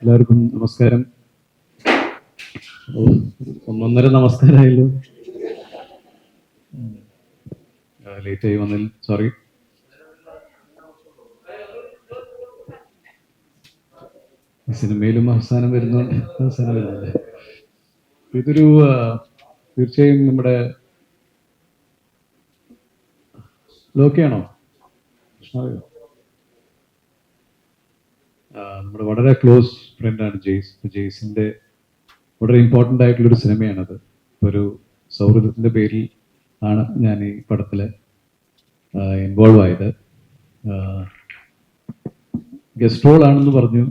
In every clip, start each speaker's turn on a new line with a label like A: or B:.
A: എല്ലാവർക്കും നമസ്കാരം. ഒന്നൊന്നര നമസ്കാരമായല്ലോ. ലേറ്റ് ആയി വന്നതിൽ സോറി. സിനിമയിലും അവസാനം വരുന്നില്ലേ. ഇതൊരു തീർച്ചയായും നമ്മുടെ ലോക്കെയാണോ? നമ്മുടെ വളരെ ക്ലോസ് ഫ്രണ്ടാണ് ജെയ്സിന്റെ വളരെ ഇമ്പോർട്ടൻ്റ് ആയിട്ടുള്ളൊരു സിനിമയാണത്. ഒരു സൗഹൃദത്തിന്റെ പേരിൽ ആണ് ഞാൻ ഈ പടത്തിൽ ഇൻവോൾവ് ആയത്. ഗസ്റ്റ് റോൾ ആണെന്ന് പറഞ്ഞു,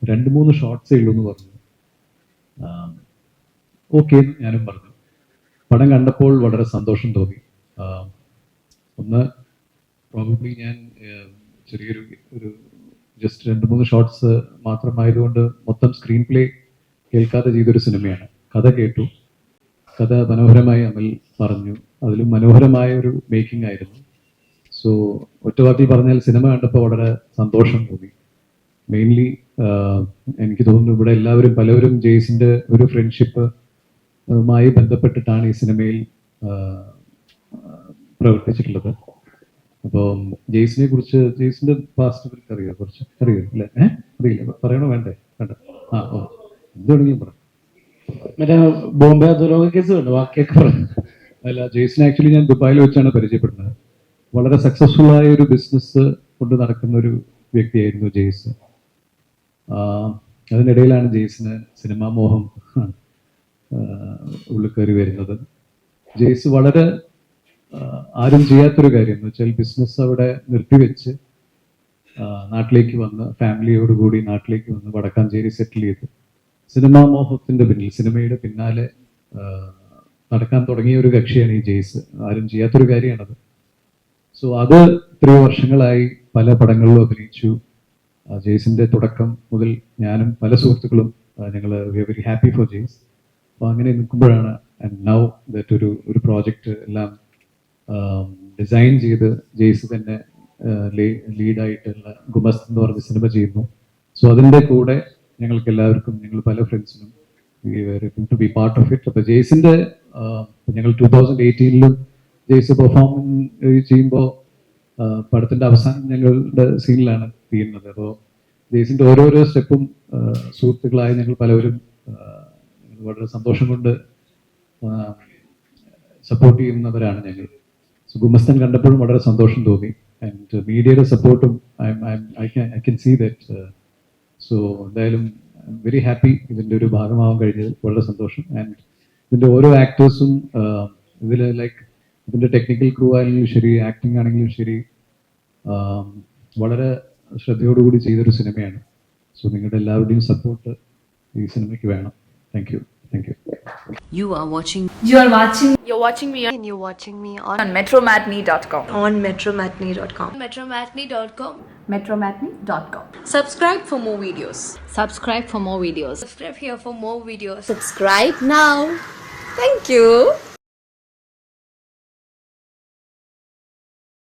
A: 2-3 ഷോർട്സേ ഉള്ളൂ എന്ന് പറഞ്ഞു. ഓക്കെ ഞാനും പറഞ്ഞു. പടം കണ്ടപ്പോൾ വളരെ സന്തോഷം തോന്നി. ഒന്ന് പ്രോബബ്ലി ഞാൻ ചെറിയൊരു ജസ്റ്റ് 2-3 ഷോർട്സ് മാത്രമായതുകൊണ്ട് മൊത്തം സ്ക്രീൻ പ്ലേ കേൾക്കാതെ ചെയ്തൊരു സിനിമയാണ്. കഥ കേട്ടു, കഥ മനോഹരമായി അമൽ പറഞ്ഞു, അതിലും മനോഹരമായ ഒരു മേക്കിംഗ് ആയിരുന്നു. സോ ഒറ്റവാക്കിൽ പറഞ്ഞാൽ സിനിമ കണ്ടപ്പോൾ വളരെ സന്തോഷം തോന്നി. മെയിൻലി എനിക്ക് തോന്നുന്നു ഇവിടെ പലവരും ജെയ്സിന്റെ ഒരു ഫ്രണ്ട്ഷിപ്പുമായി ബന്ധപ്പെട്ടിട്ടാണ് ഈ സിനിമയിൽ പ്രവർത്തിച്ചിട്ടുള്ളത്. അപ്പോൾ ജെയ്സിന്റെ പാസ്റ്റ് അറിയോ? കുറച്ച് അറിയോ? അല്ലേ? അറിയില്ല, പറയണോ വേണ്ടേ? വേണ്ട. എന്തുവേണമെങ്കിലും പറ. മറ്റേ ബോംബെ അധോലോക കേസ് വേണ്ട, ബാക്കിയൊക്കെ പറഞ്ഞു. അല്ല, ജെയ്സിനെ ആക്ച്വലി ഞാൻ ദുബായിൽ വെച്ചാണ് പരിചയപ്പെടുന്നത്. വളരെ സക്സസ്ഫുൾ ആയ ഒരു ബിസിനസ് കൊണ്ട് നടക്കുന്ന ഒരു വ്യക്തിയായിരുന്നു ജെയ്സ്. അതിനിടയിലാണ് ജെയ്സിന് സിനിമാ മോഹം ഉള്ളിൽ കയറി വരുന്നത്. ജെയ്സ് വളരെ ആരും ചെയ്യാത്തൊരു കാര്യം എന്ന് വെച്ചാൽ ബിസിനസ് അവിടെ നിർത്തിവെച്ച് നാട്ടിലേക്ക് വന്ന് ഫാമിലിയോടുകൂടി നാട്ടിലേക്ക് വന്ന് വടക്കാഞ്ചേരി സെറ്റിൽ ചെയ്ത് സിനിമാ മോഹത്തിന്റെ പിന്നിൽ, സിനിമയുടെ പിന്നാലെ നടക്കാൻ തുടങ്ങിയ ഒരു കക്ഷിയാണ് ഈ ജെയ്സ്. ആരും ചെയ്യാത്തൊരു കാര്യമാണത്. സോ അത് 3 വർഷങ്ങളായി പല പടങ്ങളിലും അഭിനയിച്ചു. ജെയ്സിന്റെ തുടക്കം മുതൽ ഞാനും പല സുഹൃത്തുക്കളും ഞങ്ങൾ വെരി ഹാപ്പി ഫോർ ജെയ്സ്. അപ്പോൾ അങ്ങനെ നിൽക്കുമ്പോഴാണ് നൗ ദാറ്റ് ഒരു പ്രോജക്റ്റ് എല്ലാം ഡിസൈൻ ചെയ്ത് ജെയ്സ് തന്നെ ലീഡായിട്ടുള്ള ഗുമസ്ത് എന്ന് പറഞ്ഞ സിനിമ ചെയ്യുന്നു. സോ അതിൻ്റെ കൂടെ ഞങ്ങൾക്ക് എല്ലാവർക്കും, ഞങ്ങൾ പല ഫ്രണ്ട്സിനും to be part of it. അപ്പോൾ ജെയ്സിന്റെ ഞങ്ങൾ 2018 ജെയ്സ് പെർഫോം ചെയ്യുമ്പോൾ പടത്തിന്റെ അവസാനം ഞങ്ങളുടെ സീനിലാണ് തീരുന്നത്. അപ്പോൾ ജെയ്സിന്റെ ഓരോരോ സ്റ്റെപ്പും സുഹൃത്തുക്കളായി ഞങ്ങൾ പലവരും വളരെ സന്തോഷം കൊണ്ട് സപ്പോർട്ട് ചെയ്യുന്നവരാണ് ഞങ്ങൾ. ഗുമസ്തൻ കണ്ടപ്പോഴും വളരെ സന്തോഷം തോന്നി. ആൻഡ് മീഡിയയുടെ സപ്പോർട്ടും I can see that. So എന്തായാലും വെരി ഹാപ്പി ഇതിൻ്റെ ഒരു ഭാഗമാവാൻ കഴിഞ്ഞത്, വളരെ സന്തോഷം. ആൻഡ് ഇതിൻ്റെ ഓരോ ആക്ടേഴ്സും ഇതിൽ ഇതിൻ്റെ ടെക്നിക്കൽ ക്രൂ ആണെങ്കിലും ശരി, ആക്ടിങ് ആണെങ്കിലും ശരി, വളരെ ശ്രദ്ധയോടുകൂടി ചെയ്തൊരു സിനിമയാണ്. സോ നിങ്ങളുടെ എല്ലാവരുടെയും സപ്പോർട്ട് ഈ സിനിമയ്ക്ക് വേണം. Thank you.
B: You're watching me on
C: metromatney.com.
B: metromatney.com.
C: Subscribe for more videos.
B: Subscribe here for more videos.
C: Subscribe now. Thank you.